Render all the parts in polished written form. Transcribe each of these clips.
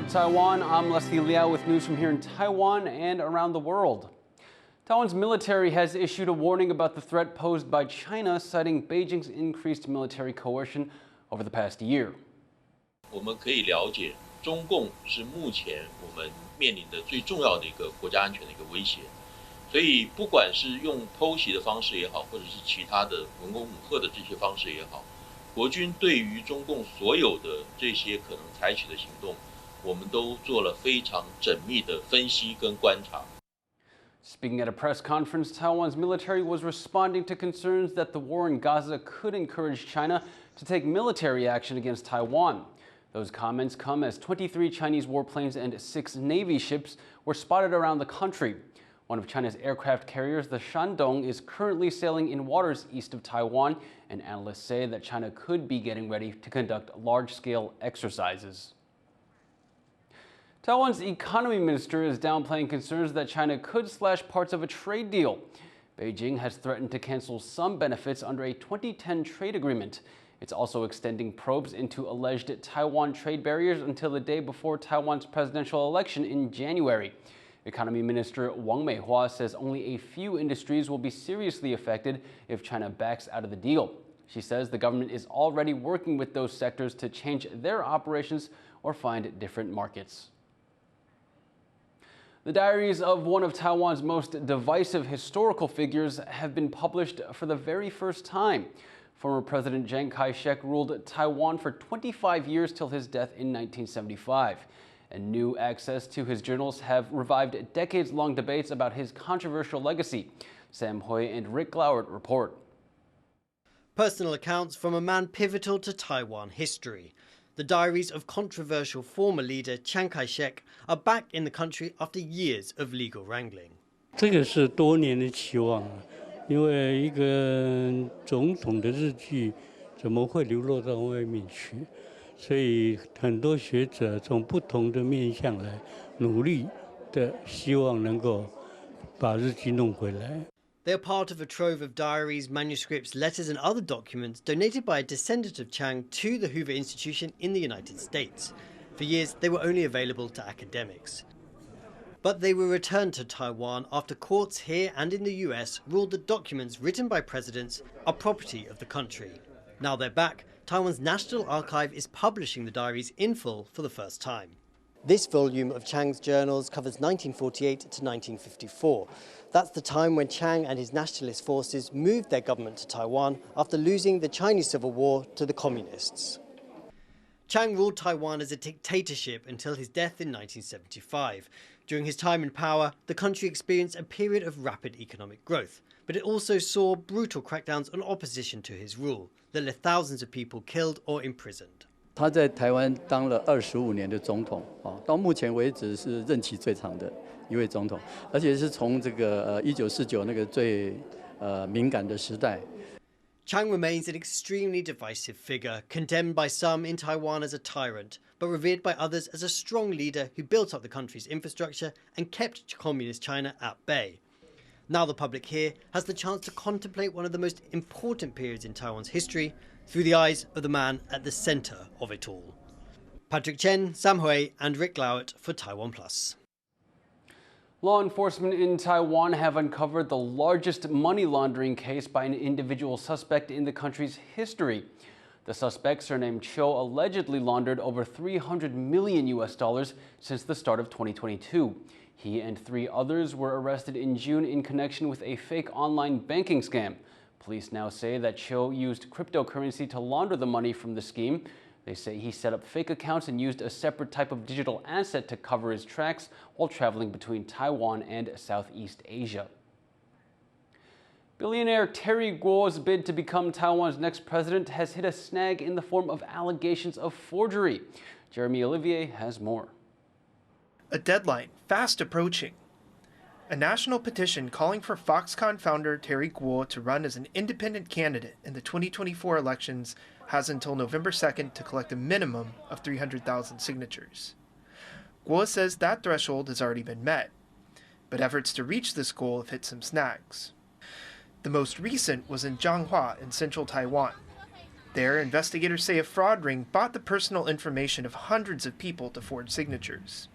up, Taiwan? I'm Liao with news from here in Taiwan and around the world. Taiwan's military has issued a warning about the threat posed by China, citing Beijing's increased military coercion over the past year. 我们可以了解，中共是目前我们面临的最重要的一个国家安全的一个威胁。所以，不管是用偷袭的方式也好，或者是其他的文攻武吓的这些方式也好，国军对于中共所有的这些可能采取的行动，我们都做了非常缜密的分析跟观察。 Speaking at a press conference, Taiwan's military was responding to concerns that the war in Gaza could encourage China to take military action against Taiwan. Those comments come as 23 Chinese warplanes and 6 Navy ships were spotted around the country. One of China's aircraft carriers, the Shandong, is currently sailing in waters east of Taiwan, and analysts say that China could be getting ready to conduct large-scale exercises. Taiwan's economy minister is downplaying concerns that China could slash parts of a trade deal. Beijing has threatened to cancel some benefits under a 2010 trade agreement. It's also extending probes into alleged Taiwan trade barriers until the day before Taiwan's presidential election in January. Economy Minister Wang Meihua says only a few industries will be seriously affected if China backs out of the deal. She says the government is already working with those sectors to change their operations or find different markets. The diaries of one of Taiwan's most divisive historical figures have been published for the very first time. Former President Chiang Kai-shek ruled Taiwan for 25 years till his death in 1975. And new access to his journals have revived decades-long debates about his controversial legacy. Sam Hui and Rick Glauert report. Personal accounts from a man pivotal to Taiwan history. The diaries of controversial former leader Chiang Kai-shek are back in the country after years of legal wrangling. 这个是多年的期望啊，因为一个总统的日记怎么会流落到外面去？所以很多学者从不同的面向来努力的，希望能够把日记弄回来。 They are part of a trove of diaries, manuscripts, letters and other documents donated by a descendant of Chiang to the Hoover Institution in the United States. For years, they were only available to academics. But they were returned to Taiwan after courts here and in the US ruled that documents written by presidents are property of the country. Now they're back, Taiwan's National Archive is publishing the diaries in full for the first time. This volume of Chiang's journals covers 1948 to 1954. That's the time when Chiang and his nationalist forces moved their government to Taiwan after losing the Chinese Civil War to the communists. Chiang ruled Taiwan as a dictatorship until his death in 1975. During his time in power, the country experienced a period of rapid economic growth, but it also saw brutal crackdowns on opposition to his rule that left thousands of people killed or imprisoned. 他在台湾当了25年的总统啊，到目前为止是任期最长的一位总统，而且是从这个1949那个最敏感的时代。 Chiang remains an extremely divisive figure, condemned by some in Taiwan as a tyrant, but revered by others as a strong leader who built up the country's infrastructure and kept communist China at bay. Now the public here has the chance to contemplate one of the most important periods in Taiwan's history through the eyes of the man at the centre of it all. Patrick Chen, Sam Hui and Rick Glauert for TaiwanPlus. Law enforcement in Taiwan have uncovered the largest money laundering case by an individual suspect in the country's history. The suspect, surnamed Cho, allegedly laundered over $300 million since the start of 2022. He and 3 others were arrested in June in connection with a fake online banking scam. Police now say that Cho used cryptocurrency to launder the money from the scheme. They say he set up fake accounts and used a separate type of digital asset to cover his tracks while traveling between Taiwan and Southeast Asia. Billionaire Terry Guo's bid to become Taiwan's next president has hit a snag in the form of allegations of forgery. Jeremy Olivier has more. A deadline fast approaching. A national petition calling for Foxconn founder Terry Guo to run as an independent candidate in the 2024 elections has until November 2nd to collect a minimum of 300,000 signatures. Guo says that threshold has already been met, but efforts to reach this goal have hit some snags. The most recent was in Changhua in central Taiwan. There, investigators say a fraud ring bought the personal information of hundreds of people to forge signatures.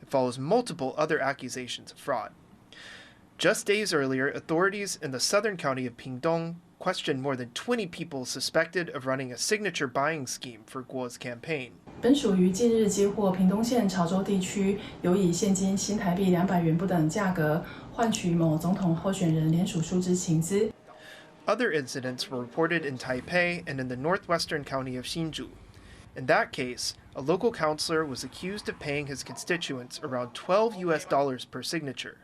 It follows multiple other accusations of fraud. Just days earlier, authorities in the southern county of Pingdong questioned more than 20 people suspected of running a signature buying scheme for Guo's campaign. 本属于近日接获屏东县潮州地区有以现金新台币200元不等价格换取某总统候选人联署书之情资。 Other incidents were reported in Taipei and in the northwestern county of Hsinchu. In that case, a local councillor was accused of paying his constituents around $12 per signature.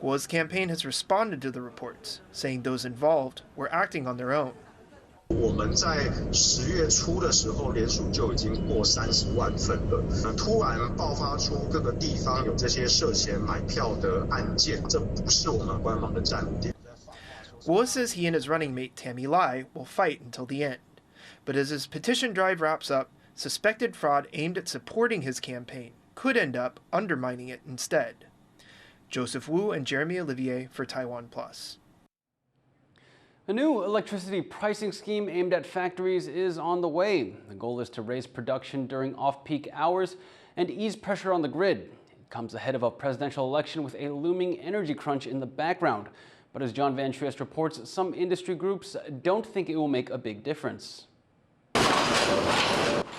Guo's campaign has responded to the reports, saying those involved were acting on their own. 我们在10月初的时候，联署就已经过30万份了。突然爆发出各个地方有这些涉嫌买票的案件，这不是我们官方的站点。 Guo says he and his running mate Tammy Lai will fight until the end. But as his petition drive wraps up, suspected fraud aimed at supporting his campaign could end up undermining it instead. Joseph Wu and Jeremy Olivier for TaiwanPlus. A new electricity pricing scheme aimed at factories is on the way. The goal is to raise production during off-peak hours and ease pressure on the grid. It comes ahead of a presidential election with a looming energy crunch in the background. But as John Van Trieste reports, some industry groups don't think it will make a big difference.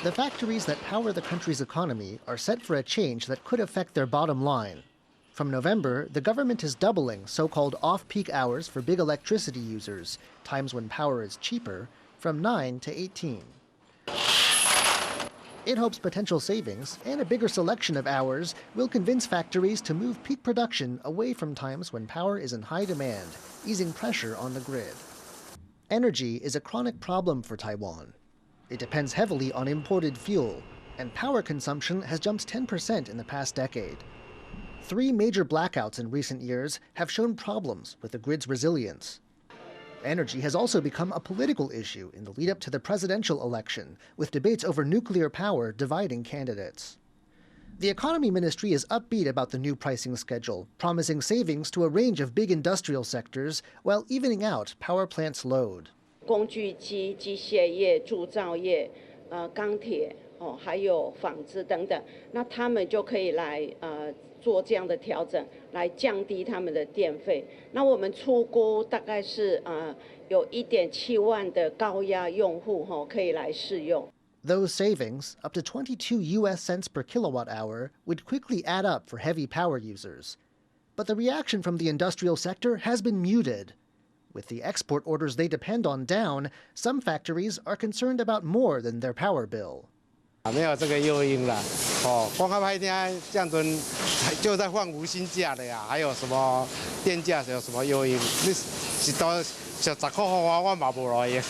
The factories that power the country's economy are set for a change that could affect their bottom line. From November, the government is doubling so-called off-peak hours for big electricity users, times when power is cheaper, from 9 to 18. It hopes potential savings and a bigger selection of hours will convince factories to move peak production away from times when power is in high demand, easing pressure on the grid. Energy is a chronic problem for Taiwan. It depends heavily on imported fuel, and power consumption has jumped 10% in the past decade. 3 major blackouts in recent years have shown problems with the grid's resilience. Energy has also become a political issue in the lead-up to the presidential election, with debates over nuclear power dividing candidates. The Economy Ministry is upbeat about the new pricing schedule, promising savings to a range of big industrial sectors while evening out power plants' load. 工具机、机械业、铸造业、钢铁还有纺织等等，那他们就可以来做这样的调整，来降低他们的电费。那我们初估大概是有1.7万的高压用户可以来试用。 Those savings, up to 22 US cents per kilowatt hour, would quickly add up for heavy power users. But the reaction from the industrial sector has been muted. With the export orders they depend on down, some factories are concerned about more than their power bill. 没有这个诱因了，光看拍天降敦就在放无薪假的呀，还有什么电价有什么诱因？你是到10块我嘛无来的。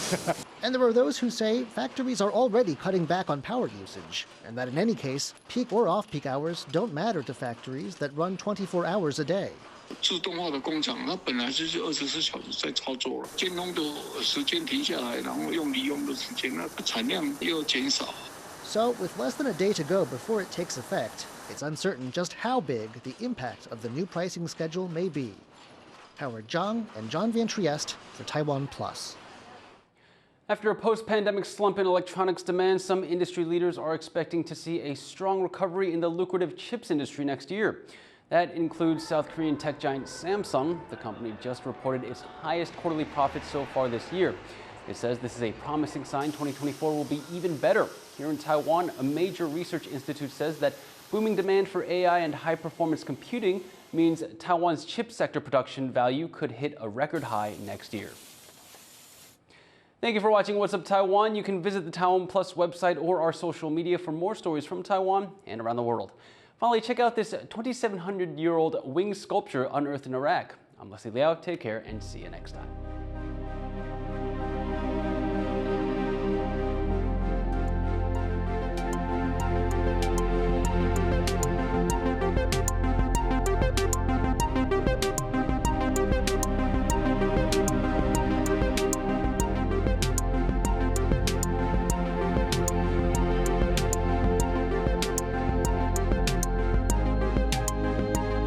And there are those who say factories are already cutting back on power usage, and that in any case, peak or off-peak hours don't matter to factories that run 24 hours a day. 自动化的工厂，它本来就是24小时在操作了，监工的时间停下来，然后用离用的时间，那产量又减少。 So, with less than a day to go before it takes effect, it's uncertain just how big the impact of the new pricing schedule may be. Howard Zhang and John Van Trieste for TaiwanPlus. After a post-pandemic slump in electronics demand, some industry leaders are expecting to see a strong recovery in the lucrative chips industry next year. That includes South Korean tech giant Samsung. The company just reported its highest quarterly profit so far this year. It says this is a promising sign 2024 will be even better. Here in Taiwan, a major research institute says that booming demand for AI and high-performance computing means Taiwan's chip sector production value could hit a record high next year. Thank you for watching What's Up Taiwan. You can visit the TaiwanPlus website or our social media for more stories from Taiwan and around the world. Finally, check out this 2,700-year-old winged sculpture unearthed in Iraq. I'm Liao. Take care and see you next time.